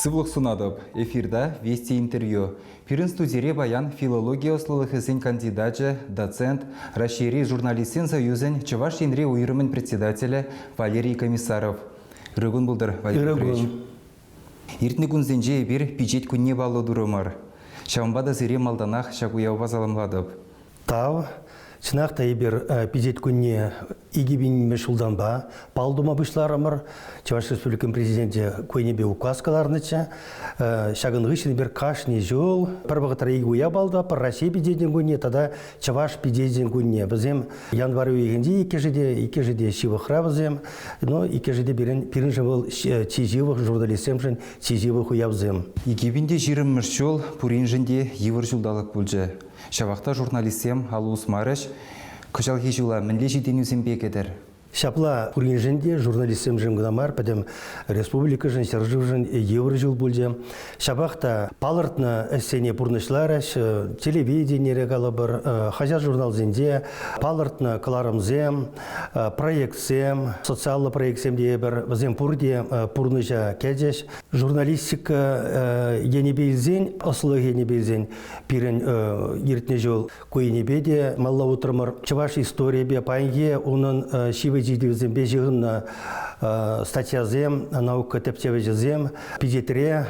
Сывлық сунадып, эфирда Вести интервью. Пирин студире баян филология условых изин кандидатчы, доцент, расшири журналистин союзен Чуваш Енре уйрымын председателя Валерий Комиссаров. Рыгун булдыр, Валерий Петрович. Иртні күнзенже бір пиджет күнне балы дұрымыр. Шамбада зіре малданақ шагуяуға заламладып. Тау, чынақта ебір пиджет күнне игибин мешулданба, палдума бұшларымыр, Чуваш Республикан президенті көйнебе указкаларныча, шагын ғышын бір кашни жол, бір бұғытар игі уя балда, бір Россия пиджетен күнне, тада Чуваш пиджетен күнне. Бізем январ өйгенде ике жеде шивықра бізем, но ике жеде бірін жывыл чиживық журналистем жын чиживық уя бізем. Игибинде жирым мұршол, пурин жінде евір жылдалық бүлжі. Шавақта журналистем Алуыс Марыш, күшалғы жыла мінле жиден өзен бекедір. Шапла уринженде журналистем жемгнамар, падем республика жын, сержив жын, евро жыл бульде. Шабақта палыртны әссене пурнышлараш, телевидение регалабыр, хажат журналзенде, палыртны каларымзем, проектсем, социалы проектсем дейбір, бізем пурде пурныжа кәдеш. Журналистика енебейзен, осылы енебейзен, пирен ертіне жол көйнебеде, малла отырмыр. Чуваш история бе пайынге, оның шивы жидевізен бежігін статьязем, наука тептевежізем, педетре,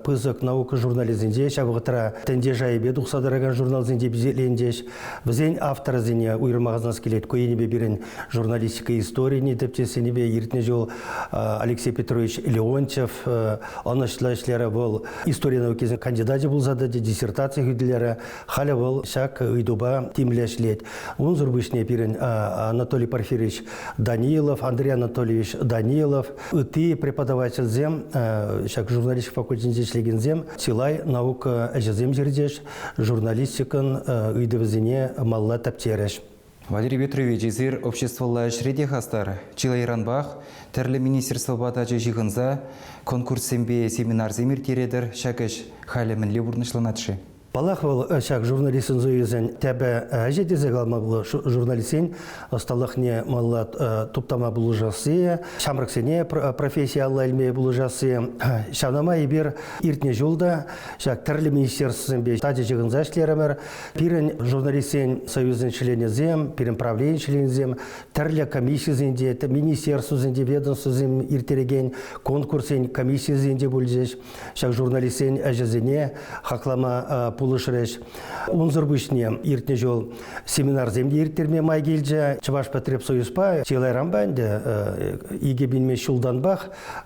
пызык наука журнализенде, шабығытыра тәнде жайбе дұқсадыраған журналзенде бізелендеш. Бізен авторзене ұйырмағызыныз келет, көйнебе берін журналистика историяны тептесенебе ертіне жол Алексей Петрович Леонтьев, анышлашлары бұл история наукезін кандидаты болзады, диссертация хүділері, халі бұл шак үйдуба темлешлет. Он зұрбышне берін Анатолий Порфирьевич Данилов, Андрей Анатольевич Данилов, ты преподаватель зем, шак журналистик факультетінде шлеген зем, силай наука әжізем жердеш, журналистикан үйдівізіне малла тәптереш. Валерий Петрович, изир обществолла шреде хастар, Чилайранбах, тәрлі министерство батачы жиғынза, конкурс-сембе семинар земір тередір, шакыш халі мінле бұрнышланатшы. Балах был шаг журналистин зуизен тебе әжедезе қалмағылы журналистин осталықне маллат туптама бұлыжасы, шамрықсене профессиялы әлме бұлыжасы, шанама ебір иртне жолда шаг тірлі министерствосын бе тәде жығын зашлерімір, пирен журналистин союзын членезем, пирен правлен членезем, тірлі комиссиясынде, министерствосынде, ведомствосын иртереген конкурсын комиссиясынде бұлжеш, шаг журналистин әжезене хақлама пулышыреш. Унзыр бүшіне ертіне жол семинар земде ертерме май келжі, Чуваш Потреб Союзпа, Чилайран бәнді, иге бінме шулданбақ,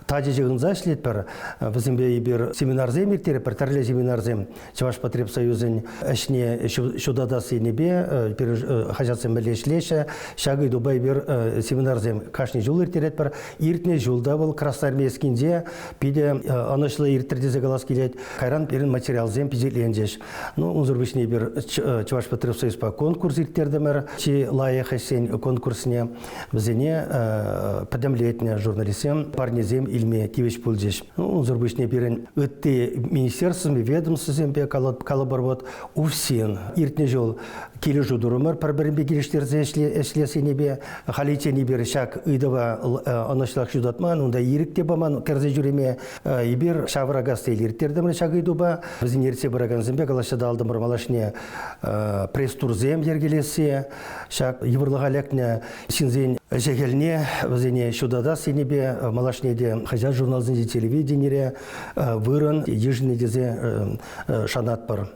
тәде жығын зашлет бір, візімбе ебір семинар зем ертері, бір тәрлі семинар зем, Чуваш Потреб Союзын әшіне шудадасы енебе, хажатсын білешлеші, шағы дубай бір семинар зем кашны жол ертерет бір, ертіне жолда бұл Красноармейскінде, пиде анышлы ертердезе қалас келет, қайран берін материал зем пизеленжеш. Ну, унзыр бішіне бір Чуваш Потреб Союзпа конкурс иртердімір, чи лайық әсен конкурсіне бізіне пәдімлетіне журналистем, парнезем илме кевеш пөлжеш. Унзыр бішіне бірін өтті министерством, ведомствосем бе калабар бот уфсен. Иртіне жол келі жудырымыр, пір-бірін бе келештерді әшлесене бе, халетені бір шак ұйдыва анышлақ жудатман, онда ерікте баман кәрзе жүреме ебір шавырағасты елертердімір шак ұйдыба, бізін ерсе бірағанзым бе қалашыда алдымыр малашне пресс-турзем ергелесе, шак еврлыға ләкне синзен жегелне бізіне шудада сенебе малашнеде хажар журналзінде телевидениере вырын ежіне дезе шанат бар.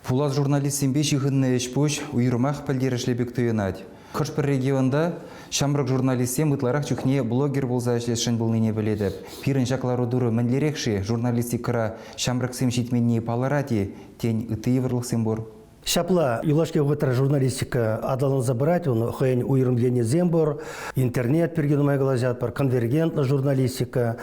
Пулас журналистен бе жиғынны ешпөш ұйырмақ пәлдерішлебек түйінад. Күш бір регионда шамрық журналистен мұтларақ жүхне блогер болза әшлешін бұлныне біледі. Пирін жақлары дұры мінлерекші журналистикіра шамрық сем жетменне паларати тен үті еврлықсен бұр. Шапла юлашке ғытыр журналистика адалын забырать, он хэйн уйрымлене зембор, интернет пергенумай глазят пар, конвергентна журналистика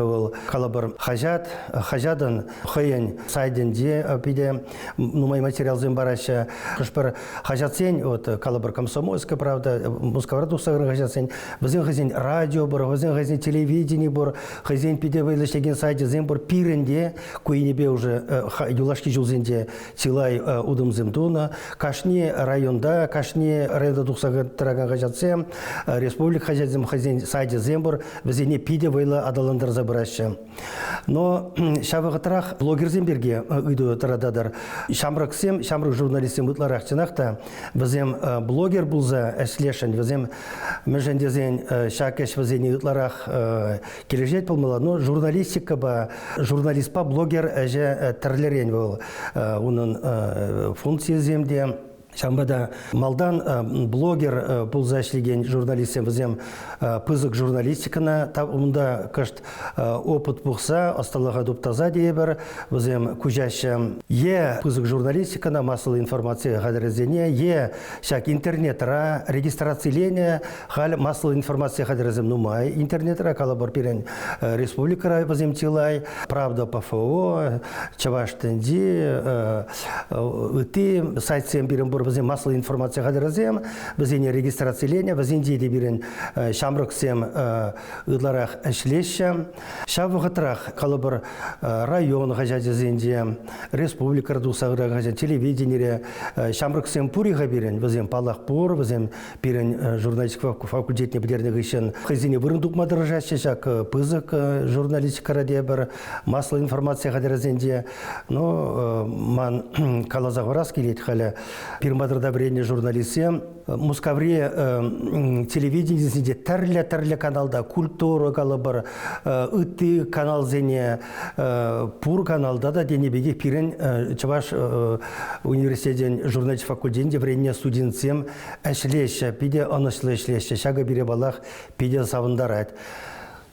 ол калабар хажадан хэйн сайденде пиде нумай материал зембараша, кашпар хажатсен, вот калабар комсомольска, правда, мускаврату сагрын хажатсен, вазен хазен радио бор, вазен хазен телевидение бор, хазен пиде вайлыштеген сайде зембор пиренде, куинебе уже юлашки жулзенде тилай удымзым туна, кашни районда, кашни районда тухсага тараган жатсем, республика хажадзым хазин сайде зембур, везене пиде вайла адаландар забыраща. Но шавығытырақ блогерзем берге үйді тарададар. Шамрак журналистем ұтларақ чынақта, візем блогер бұлза әшлешін, візем межендезен шакеш візені ұтларақ кележет болмала, но журналистика ба, журналист па блогер әже тірлерен бол. Оның функция земде. Шамбада малдан блогер бұлза әшлеген журналистем візем пызык журналистикана, мұнда кышт опыт бұқса, асталыға дуптаза дейбір, візем күжәші пызык журналистикана, массовый информация ғадырызене, шак интернетра, регистрациялене, хал массовый информация ғадырызем нумай, интернетра, калабар перен республикара візем тилай, правда ПФО, Чаваштенди, сайт сем берем бұр візем массовый информация ғадырызем, візене регистрациялене, візен дейді берен шамрықсем ұдларақ әшлеші. Шавығытырақ қалыбыр район ғажадезенде, республикар дұсағыра ғажад, телевидениере, шамрықсем пұриға берен, візем палақ бұр, візем берен журналистика факультетіне бідернегі ішін қызіне вырындық мадыржашы, жак пызық журналистикара дебір, массовый информация ғадырызенде. Но ман қалазақ варас келет қалі пирмадырда бірені журналистем, Мускавре телевидениесінде тәрлі каналда, культура калабар, үтті канал зене, пур каналда да денебеге пирен Чаваш университетен журналист факультетінде врене студентсем әшлеші, пиде анышлы әшлеші, шага бире балақ пиде савындарат.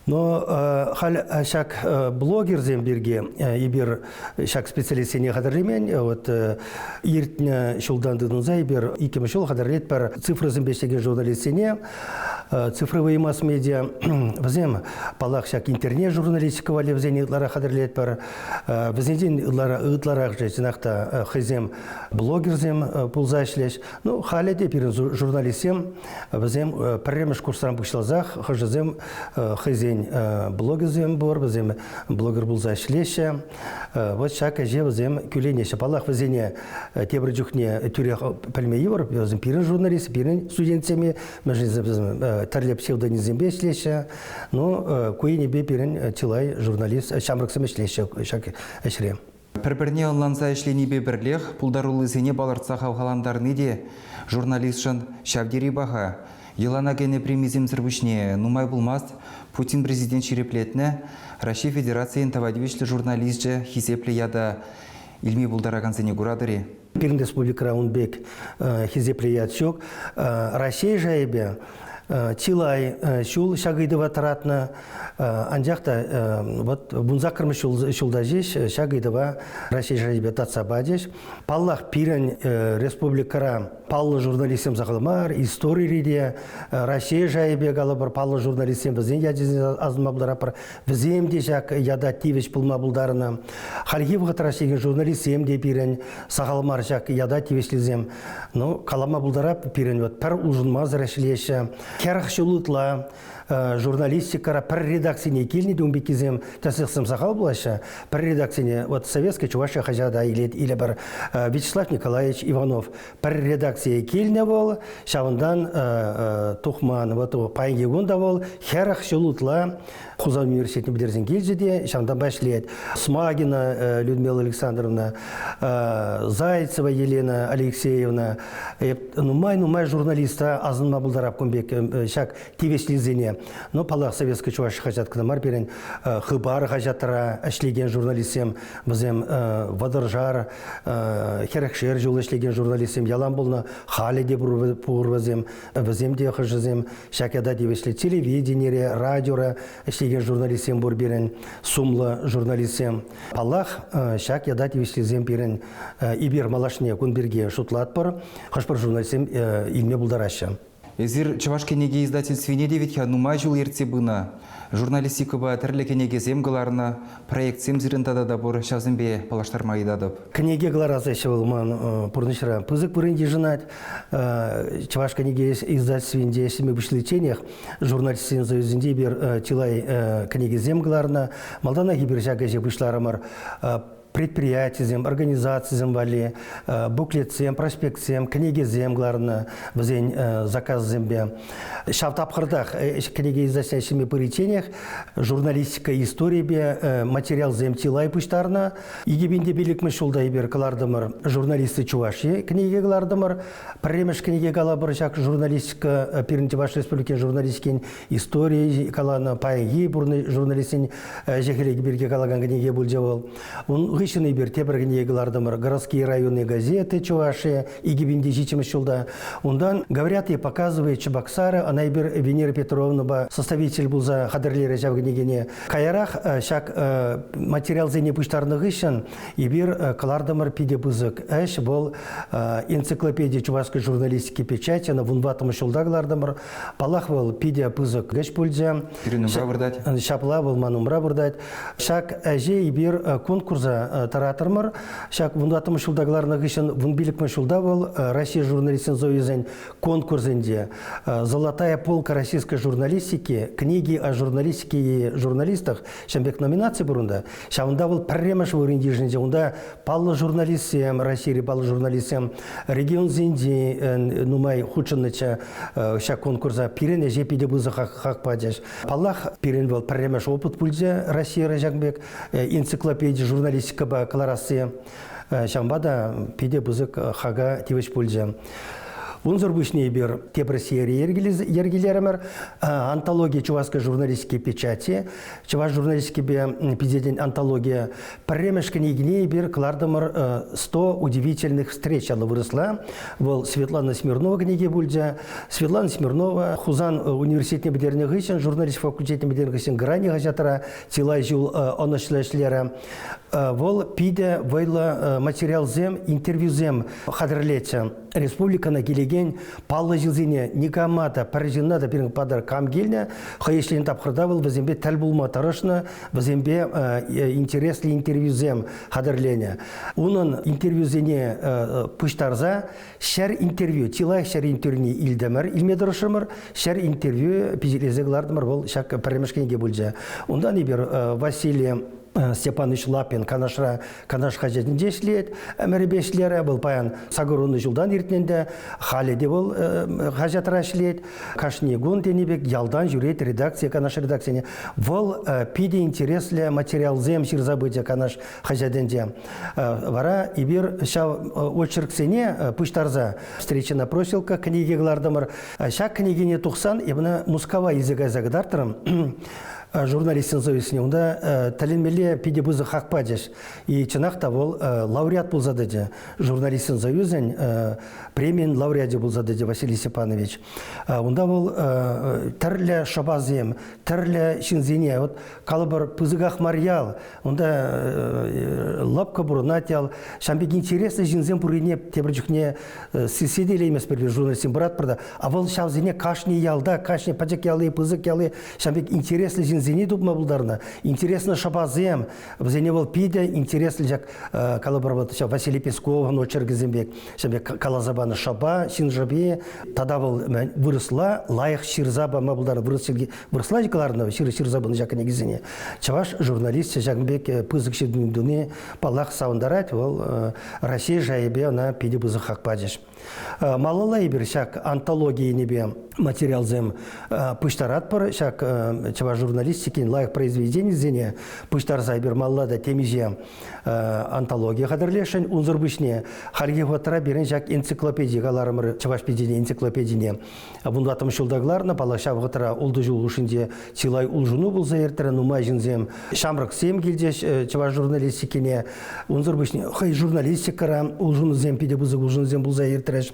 Но хал шак блогер земберге ибер шак специалистене хадарлемен, вот иртне шулдандыдын зайбер икем шул хадарлет пар цифры зембештеген журналистене, цифровые масс-медиа, вазем палах шак интернет журналистика вали вазене итлара хадарлет пар, вазендин итлара жинахта хазем блогер зем пулзашлеш. Ну халеде пирен журналистем вазем паремеш курсрам пушлазах хажезем хазен блогерзем бор, вазем блогер булза шлеше. Вот шака же вазем кюленеше. Палах вазене тебр жухне тюрех пальме евр, вазем пирен журналист, пирен студентами, межем тарле псевдонизм шлеше. Но куине бе пирен тилай журналист, шамраксем шлеше шак эшре. Пір-біріне онланса ішлені бе бірлех, пұлдарулы зене балыртса қавғаландарны де журналистшын шавдері баға. Елана гене премизем зірвішне нумай булмас Путин президент шереплетіне Россия Федерациян тавадивишлі журналистжі хизеплі яда илми бұлдараган зене күрадыры. Пирн республика Унбек хизеплі яд шок. Россия жайбе Тилай шул шагыйдыва таратна анжақта вот бунзакырмы шулда жеш шагыйдыва Россия жайбе татса бадеш. Паллах пирен республикара паллы журналистем зағылмар, истории риде Россия жайбе галабар паллы журналистем бізен ядезен азмабыларапар візем де жак яда тивеш пылма бұлдарына. Халгив ғытырашеген журналистем де пирен сағылмар жак яда тивешлізем. Ну, калама бұлдарап пирен вот пар ужынмаз рәшілеші. Керах шулутла журналистикара пар редакцияне келіне думбекизем тасықсым сақал бұлаша. Пар редакцияне вот советская Чувашия хажада или бар Вячеслав Николаевич Иванов пар редакция келіне бол, шавындан тухман вот пайынге гонда бол, керах шулутла Хуза университетіне бідерзен келжеде, шавындан башлет. Смагина Людмила Александровна, Зайцева Елена Алексеевна, нумай журналиста азынма бұлдарап көмбек шак тевешлізене. Но палақ советский Чувашия хажат кынамар берен хыбар хажатыра әшлеген журналистем, бізем Вадыржар, Херекшер жол әшлеген журналистем, ялан болна халеде бұр візем де хажызем, шакада тевешлі телевидениере, радиора әшлеген журналистем бұр берен, сумлы журналистем. Палақ шак яда тевешлізем берен ибер малашне күнберге шутлат бар, хашпар журналистем илме бұлдарашы. Эзир Чавашкенеге издательствене девит нумай жыл ерте бұна. Журналистика ба тірлі кенеге земгаларына проект земзірінтада да бұр шазымбе палаштармай дадып. Кенеге глараза шевылман пұрнышыра пызык бұрынде жынат. Чавашкенеге издательственде семе бүшлетенех журналистен заюзінде бір тилай кенеге земгаларына. Малдана гибер жағы же бұшларымар предприятием, организациям вали, буклетсем, проспектсем, книгезем гларны візен заказзембе. Шавтапқырдақ книги издательными поречениях, журналистика история бе, материал земтилай пуштарна. Игебенде белік мүшілдай бер калардымыр журналисты Чуваши книги калардымыр. Премеш книги калабыр жак журналистика Пиринти Ваш Республики журналистикин история каланы пайги бурны журналистин жекелеги бирге калаган книги булжавал. Гышыны бир тебір книги калардымыр городские районные газеты Чуваши игебенде жичимеш шулда. Ундан говорят и показывают Чебоксары, она и бир Венера Петровна составитель был за хадрлера жав книгине. Каярах шак материал зене пуштарны гышын и бир калардымыр пиде бузык. Эш был энциклопедия чувашской журналистики печати, на вунбатым шулда калардымыр. Палах был пиде бузык гыш пульдзе. Пиринумра вырдать. Шапла был манумра вырдать. Шак әже и бир конкурса таратырмыр. Шак вунбатым шулда каларны гышын вунбилик шулда был Россия журналистин зоюзен конкурсенде. Золотая полка российской журналистики, книги о журналистике и журналистах, шамбек номинации бурунда. Шаунда был премеш в Уриндижинде, унда паллы журналистам России, паллы журналистам регион Зинди, нумай худшыныча ша конкурса пирен эже пиде бузы хак падяш. Паллах пирен был премеш опыт пульзе России Ражакбек, энциклопедия журналистика ба кларасы. Шамбада пиде бузык хага тивеш пульзе. Унзор бушней бир тепр серии ергилеремер антология чувашской журналистики печати, чуваш журналистики бе пизеден антология премеш книгине бир клардамыр 100 удивительных встреч она выросла. Был Светлана Смирнова книги бульдя. Светлана Смирнова хузан университетне бедерне гыщен, журналист факультетне бедерне гыщен грани газетара тилай жил онышлешлера. Вол пиде вейла материал зем, интервью зем хадрлете. Республика на келеген паллы жылзине никамата парижинада бирин падар камгельне хайшлин тапхырдавыл вазембе тәл булма тарышны вазембе интересли интервью зем хадырлене. Унын интервью зене пуштарза шәр интервью тилай шәр интервью илдемер илмедырышымыр шәр интервью пизелезе глардымыр бол шак паремешкенге булжа. Ундан ибер Василий Степанович Лапин канаш хажетінде ішлет, әмірбешлері бұл паян Сагыруны жылдан ертінінде, Халиде бұл хажатыра ішлет, Кашнегун денебек, ялдан жүрет редакция, канаш редакцияне. Бұл пиде интереслі материал зем шырзабыдя канаш хажетінде. Вара ибір шау очерксене пуштарза встреча на проселках книги глардымыр. Шак книгине тұқсан, ебіна мускава езігі загдартырым. Журналистин зоюсіне, онда тәлінмелі пиде бұзы хақпадеш. И чынақта ол лауреат бұл задады. Журналистин зоюзен премиен лауреаде бұл задады Василий Степанович. Онда ол түрлі шабазем, түрлі шинзене, қалыбыр пызығақ мариял, онда лапка бұрынатял, шамбек интересный шинзен бұрыне тебір жүхне сеседелі емес бір журналистин брат бірді. А ол шавзене кашни ялда, кашни пачак ялы, пызық ялы, шамбек интересный зене дубма булдарна. Интересно шабазем. Зене был пиде, интересно жак калабарбат Василий Песков, но Черкизембек, себе калазабана шаба, синжабе. Тогда был выросла лайх ширзаба мабулдар выросла жакаларна ширзабаны жак негизене. Чаваш журналист жакбек пызык шедуне палах саундарат ол Россия жайбе на пиде бузы хакпадеш. Малалай бир шак антологии небе материал зем пуштарат пар шак чава журналистики лайк произведений зене пуштар зайбер маллада темиже антология хадрлешен унзурбышне халге хотра берен шак энциклопедия галарымыр чаваш педине энциклопедине бундатым шулдагларна палаша хотра улды жул ушинде тилай улжуну булза эртера нумайжин зем шамрак сем гилдеш чава журналистикине унзурбышне хай журналистикара улжуну зем пиде бузы улжуну зем булза эртереш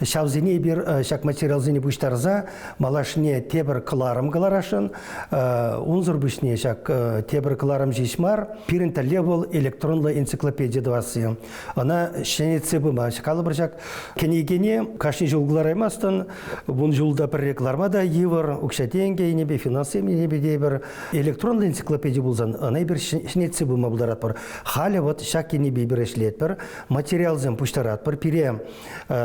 шавзене бир шак материал зене пуштарза малашне тебір кыларым кыларашын унзурбышне шак тебір кыларым жишмар пиринта левел электронла энциклопедия двасы. Она шенеце быма. Шакалы бір шак кенегене кашни жолгылар аймастын, бун жолда бір реклармада евр, укшатенге, небе финансы, небе дейбір электронла энциклопедия булзан. Она бір шенеце быма булдарат бар. Халі вот шак небе бір эшлет бар. Материал зем пуштарат бар. Пире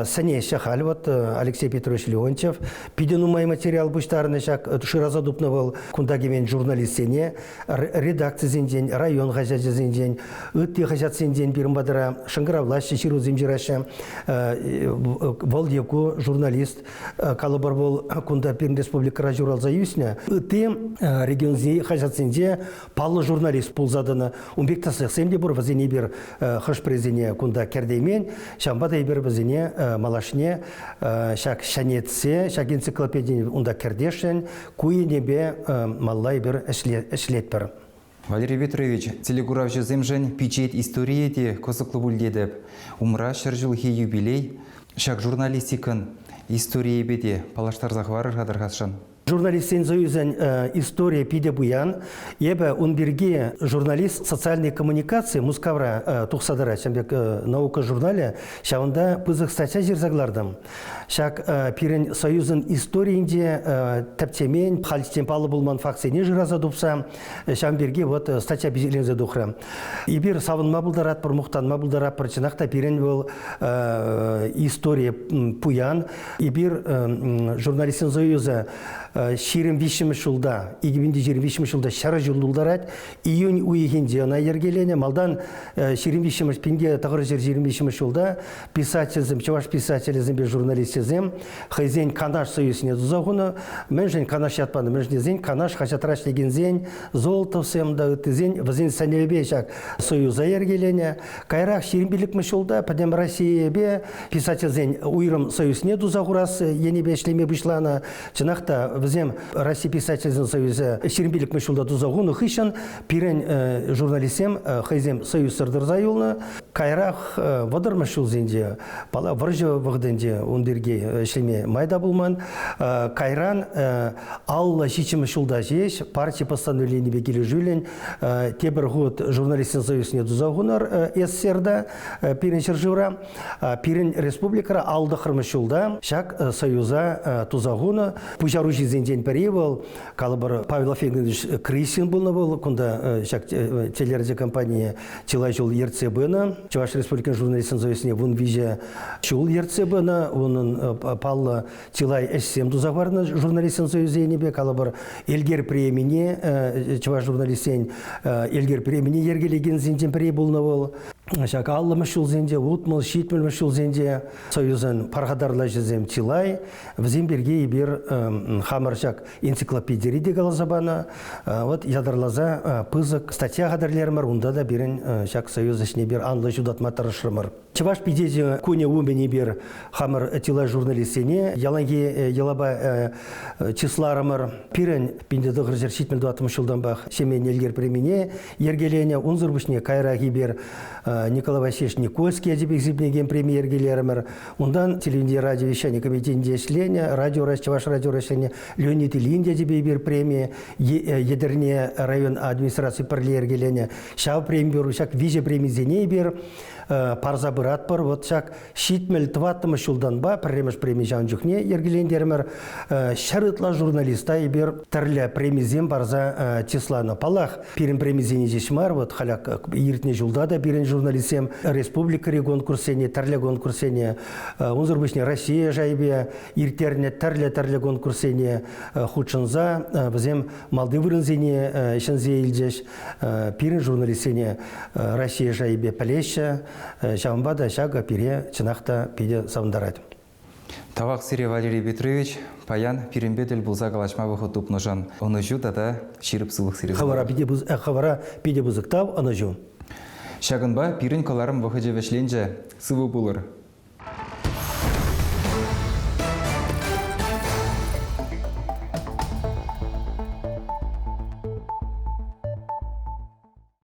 сәне шахал вот Алексей Петрович Леонтьев пиденумай материал буштарны шак шираза дупны был кундагимен журналистене редакция зенден район газеты зенден үтте газет зенден бирим бадыра шыңгыравлаш ширу земжираша волдевку журналист калыбар бол кунда пирин республика журналза юсня үтте регионзе газет зенде паллы журналист пулзадыны умбек тасык семде бур вазене бир хыш презене кунда кердеймен шамбадай бир вазене малашне шак шанетсе шак энциклопедия унда кердешен куйнебе маллай бир эшлетпер. Валерий Петрович, телегурав жеземжен печет истории те косыклы бульдедеп. Умра шыржылхи юбилей, шак журналистикын истории беде палаштар захвары жадыргасшан. Журналистен союзен история пиде буян, ебе он берге журналист социальной коммуникации мускавра тухсадыра, шамбек наука журнале, шаунда пызык статья жирзаглардым. Шак пирен союзен историинде таптемен, хальстен палы булман факсене жираза дупса, шамберге вот статья безелензе духра. Ибир савынма булдарат, пырмухтанма булдарат, парчинахта пирен был история пуян, ибир журналистен союза Ширим вишим шулда, 2025 жылда шара жылдулдарат, июнь уйгенде на ергелене, малдан ширим вишим пинге тагыр жер 25 жылда писательзем, чуваш писателезем бе журналистезем, хайзен канаш союзне дузагуна, менжен канаш ятпаны, менжнезен канаш хачатраш дегензен, золотовсем да тезен, вазен санебешак союза ергелене, кайрах ширим билик мышулда, падем Россия бе писательзен уйрым союзне дузагурас, енебе шлеме вышлана, чынахта візем Россия писательзен союзы шерімбелік мүшілді тұзағуны хышын пирен журналистем хайзем союз сырдырза юлны кайрақ вадыр мүшіл зенде бала варжы вғденде ондерге шлеме майда булман кайран алла жичі мүшілда жеш партия постановление бекелі жүлен тебір ғуд журналистен союзіне тұзағунар СССРда пирен шыржыра пирен республикара алды қырмышылда шак союза тұзағуны пужару зенден перевел, калабар Павел Афинович Крисин был, куда телерадио компания Тилайчул ЕРЦБна, Чуваш республикан журналистен завесне вон виже чул ЕРЦБна, он пал Тилай С7 дузаварна журналистен завесне, калабар Эльгер премине, Чуваш журналистен Эльгер премине ергелеген зенден перевел. Шак аллы мүшіл зенде, ұтмыл, шитміл мүшіл зенде, союзын парғадарла жезем Тилай, візен берге ебір хамыр шак энциклопедия де галазабана, вот ядарлаза пызык статья гадарлермір, онда да берін шак союз ішіне бер анлы жудатма тарышырмыр. Чаваш пидезе көне өмені бер хамыр Тилай журналистене, яланге ялаба числарымыр, пирен пиндеді ғыржер шитміл дуатым шылдан бақ, шемен елгер премене, ергелене, онзыр бүшіне кайрағы бер Николай Васильевич Никольский әдебек зипнеген премьер-гелермер. Ондан телевизия радио вещания комитетінде шлене, Чаваш радио расшение Леонид Ильин әдебек бер премия, едерне район администрации парлер-гелене, шау премия беру, шак виже премия бер, парза бұрат бар, вот шак шитмел тваттымы шулдан ба, премеш премия жан жүхне ергелендермер, шарытла журналиста бер тірлі премизен барза Теслана палах, пирен премизені жешмар, вот халяк иртне жылда да пирен журналистем республика конкурсене, тірлі конкурсене, онзыр бішне Россия жайбе, иртерне тірлі конкурсене худшынза, бізем Малдывырынзене шынзе елдеш, пирен журналистене Россия жайбе пәлеші, шамбада шага пире чынақта пиде савындарады. Тавак сире Валерий Петрович, паян пиренбедель булза галашма выход тупножан. Оны жу тата ширып сылық сире. Хавара пиде бузыктав, оны жу. Шагынба пирен коларым выходе вешленже сывы булыр.